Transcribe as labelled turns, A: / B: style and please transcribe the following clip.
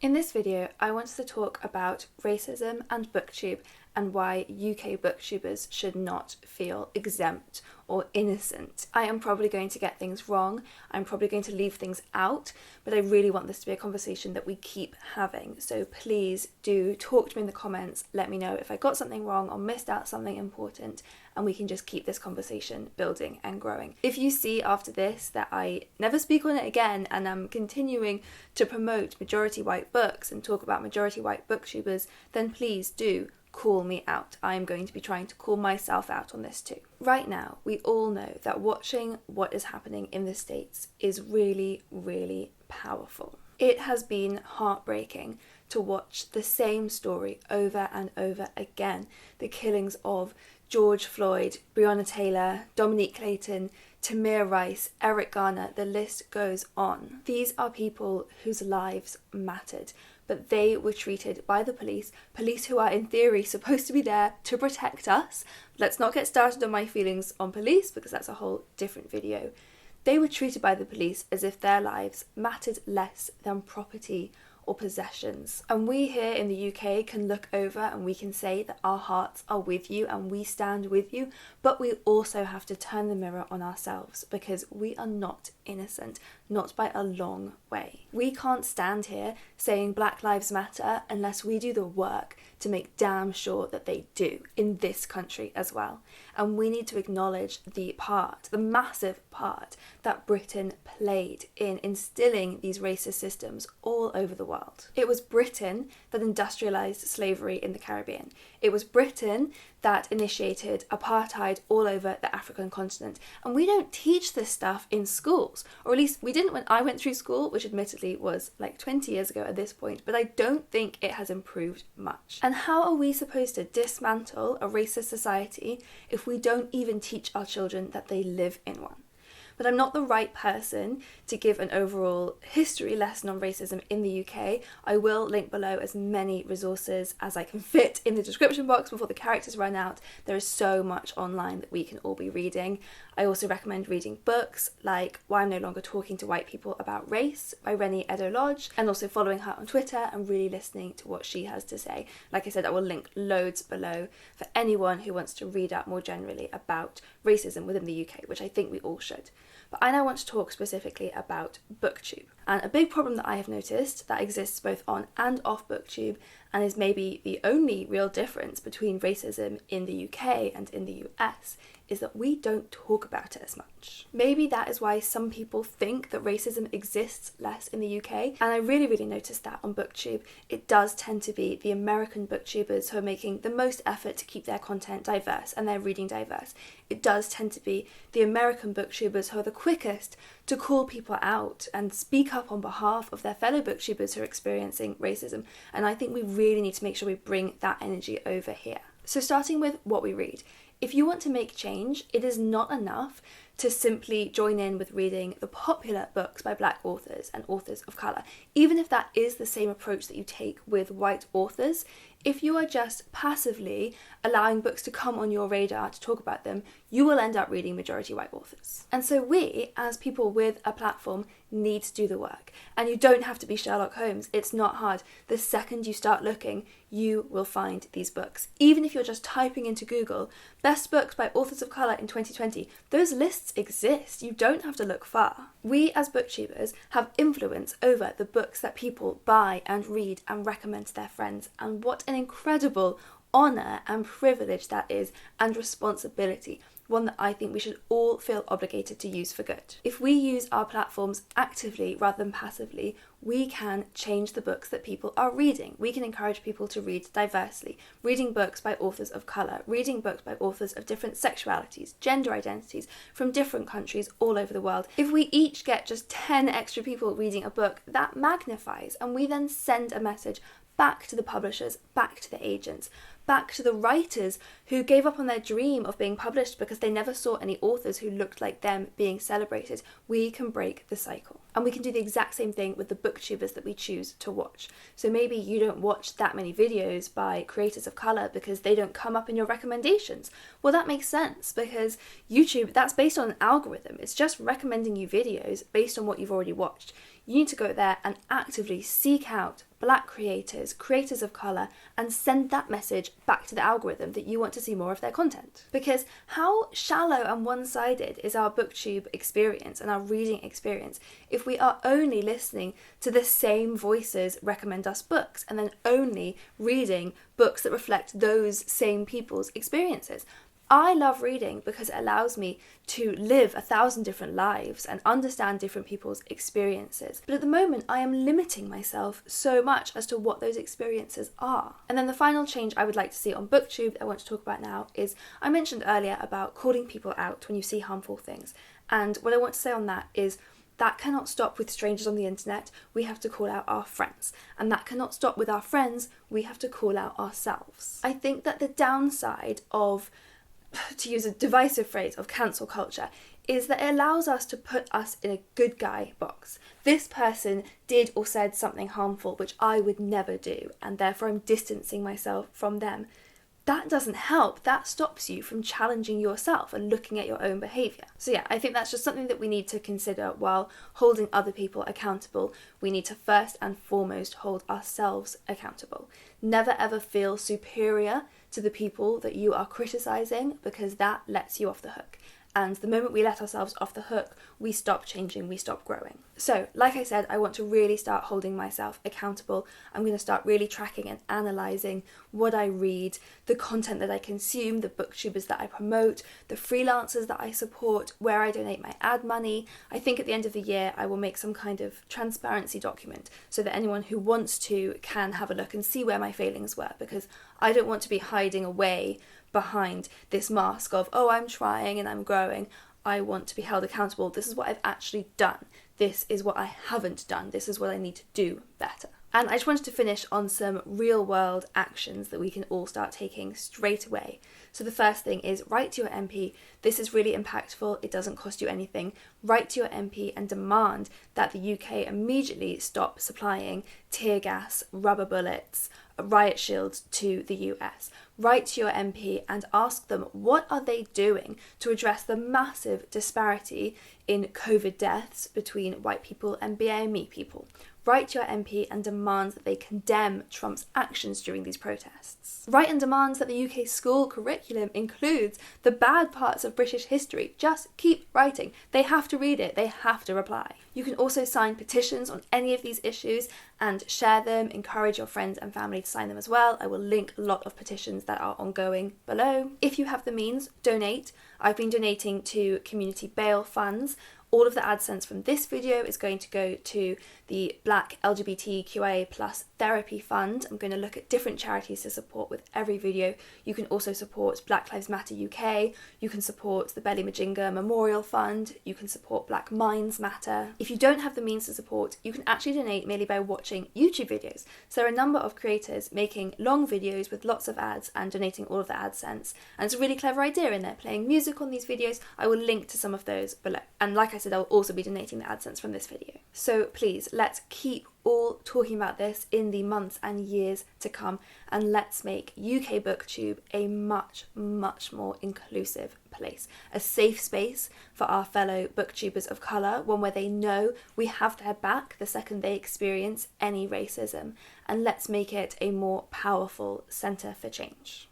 A: In this video, I wanted to talk about racism and BookTube and why UK booktubers should not feel exempt or innocent. I am probably going to get things wrong, I'm probably going to leave things out, but I really want this to be a conversation that we keep having. So please do talk to me in the comments, let me know if I got something wrong or missed out something important, and we can just keep this conversation building and growing. If you see after this that I never speak on it again and I'm continuing to promote majority white books and talk about majority white booktubers, then please do call me out. I'm going to be trying to call myself out on this too. Right now, we all know that watching what is happening in the States is really, really powerful. It has been heartbreaking to watch the same story over and over again. The killings of George Floyd, Breonna Taylor, Dominique Clayton, Tamir Rice, Eric Garner, the list goes on. These are people whose lives mattered, but they were treated by the police who are in theory supposed to be there to protect us. Let's not get started on my feelings on police because that's a whole different video. They were treated by the police as if their lives mattered less than property or possessions. And we here in the UK can look over and we can say that our hearts are with you and we stand with you, but we also have to turn the mirror on ourselves because we are not innocent, not by a long way. We can't stand here saying Black Lives Matter unless we do the work to make damn sure that they do in this country as well. And we need to acknowledge the massive part that Britain played in instilling these racist systems all over the world. It was Britain that industrialized slavery in the Caribbean. It was Britain that initiated apartheid all over the African continent. And we don't teach this stuff in schools, or at least we didn't when I went through school, which admittedly was like 20 years ago at this point, but I don't think it has improved much. And how are we supposed to dismantle a racist society if we don't even teach our children that they live in one? But I'm not the right person to give an overall history lesson on racism in the UK. I will link below as many resources as I can fit in the description box before the characters run out. There is so much online that we can all be reading. I also recommend reading books like Why I'm No Longer Talking to White People About Race by Rennie Edo-Lodge, and also following her on Twitter and really listening to what she has to say. Like I said, I will link loads below for anyone who wants to read up more generally about racism within the UK, which I think we all should. But I now want to talk specifically about BookTube. And a big problem that I have noticed that exists both on and off BookTube, and is maybe the only real difference between racism in the UK and in the US, is that we don't talk about it as much. Maybe that is why some people think that racism exists less in the UK, and I really, really noticed that on BookTube. It does tend to be the American booktubers who are making the most effort to keep their content diverse and their reading diverse. It does tend to be the American booktubers who are the quickest to call people out and speak up on behalf of their fellow booktubers who are experiencing racism, and I think we really need to make sure we bring that energy over here. So starting with what we read. If you want to make change, it is not enough to simply join in with reading the popular books by Black authors and authors of colour. Even if that is the same approach that you take with white authors, if you are just passively allowing books to come on your radar to talk about them, you will end up reading majority white authors. And so we, as people with a platform, need to do the work. And you don't have to be Sherlock Holmes. It's not hard. The second you start looking, you will find these books. Even if you're just typing into Google, best books by authors of colour in 2020, those lists exist. You don't have to look far. We as booktubers have influence over the books that people buy and read and recommend to their friends. And what an incredible honour and privilege that is, and responsibility. One that I think we should all feel obligated to use for good. If we use our platforms actively rather than passively, we can change the books that people are reading. We can encourage people to read diversely, reading books by authors of colour, reading books by authors of different sexualities, gender identities, from different countries all over the world. If we each get just 10 extra people reading a book, that magnifies, and we then send a message back to the publishers, back to the agents, back to the writers who gave up on their dream of being published because they never saw any authors who looked like them being celebrated. We can break the cycle. And we can do the exact same thing with the booktubers that we choose to watch. So maybe you don't watch that many videos by creators of colour because they don't come up in your recommendations. Well, that makes sense because YouTube, that's based on an algorithm. It's just recommending you videos based on what you've already watched. You need to go there and actively seek out Black creators, creators of colour, and send that message back to the algorithm that you want to see more of their content. Because how shallow and one-sided is our BookTube experience and our reading experience if we are only listening to the same voices recommend us books and then only reading books that reflect those same people's experiences? I love reading because it allows me to live 1,000 different lives and understand different people's experiences. But at the moment, I am limiting myself so much as to what those experiences are. And then the final change I would like to see on BookTube that I want to talk about now is, I mentioned earlier about calling people out when you see harmful things. And what I want to say on that is, that cannot stop with strangers on the internet. We have to call out our friends. And that cannot stop with our friends. We have to call out ourselves. I think that the downside of, to use a divisive phrase, of cancel culture is that it allows us to put us in a good guy box. This person did or said something harmful which I would never do, and therefore I'm distancing myself from them. That doesn't help. That stops you from challenging yourself and looking at your own behaviour. So yeah, I think that's just something that we need to consider while holding other people accountable. We need to first and foremost hold ourselves accountable. Never ever feel superior to the people that you are criticising, because that lets you off the hook. And the moment we let ourselves off the hook, we stop changing, we stop growing. So, like I said, I want to really start holding myself accountable. I'm going to start really tracking and analysing what I read, the content that I consume, the booktubers that I promote, the freelancers that I support, where I donate my ad money. I think at the end of the year, I will make some kind of transparency document so that anyone who wants to can have a look and see where my failings were, because I don't want to be hiding away behind this mask of, oh, I'm trying and I'm growing. I want to be held accountable. This is what I've actually done. This is what I haven't done. This is what I need to do better. And I just wanted to finish on some real world actions that we can all start taking straight away. So the first thing is, write to your MP. This is really impactful. It doesn't cost you anything. Write to your MP and demand that the UK immediately stop supplying tear gas, rubber bullets, riot shields to the US. Write to your MP and ask them, what are they doing to address the massive disparity in COVID deaths between white people and BAME people? Write to your MP and demand that they condemn Trump's actions during these protests. Write and demand that the UK school curriculum includes the bad parts of British history. Just keep writing. They have to read it. They have to reply. You can also sign petitions on any of these issues and share them. Encourage your friends and family to sign them as well. I will link a lot of petitions that are ongoing below. If you have the means, donate. I've been donating to community bail funds. All of the AdSense from this video is going to go to the Black LGBTQIA+ Therapy Fund. I'm going to look at different charities to support with every video. You can also support Black Lives Matter UK. You can support the Belly Majinga Memorial Fund. You can support Black Minds Matter. If you don't have the means to support, you can actually donate merely by watching YouTube videos. So there are a number of creators making long videos with lots of ads and donating all of the AdSense. And it's a really clever idea, and they're playing music on these videos. I will link to some of those below. And like I said, I'll also be donating the AdSense from this video. So please, let's keep all talking about this in the months and years to come, and let's make UK BookTube a much, much more inclusive place. A safe space for our fellow booktubers of colour, one where they know we have their back the second they experience any racism, and let's make it a more powerful centre for change.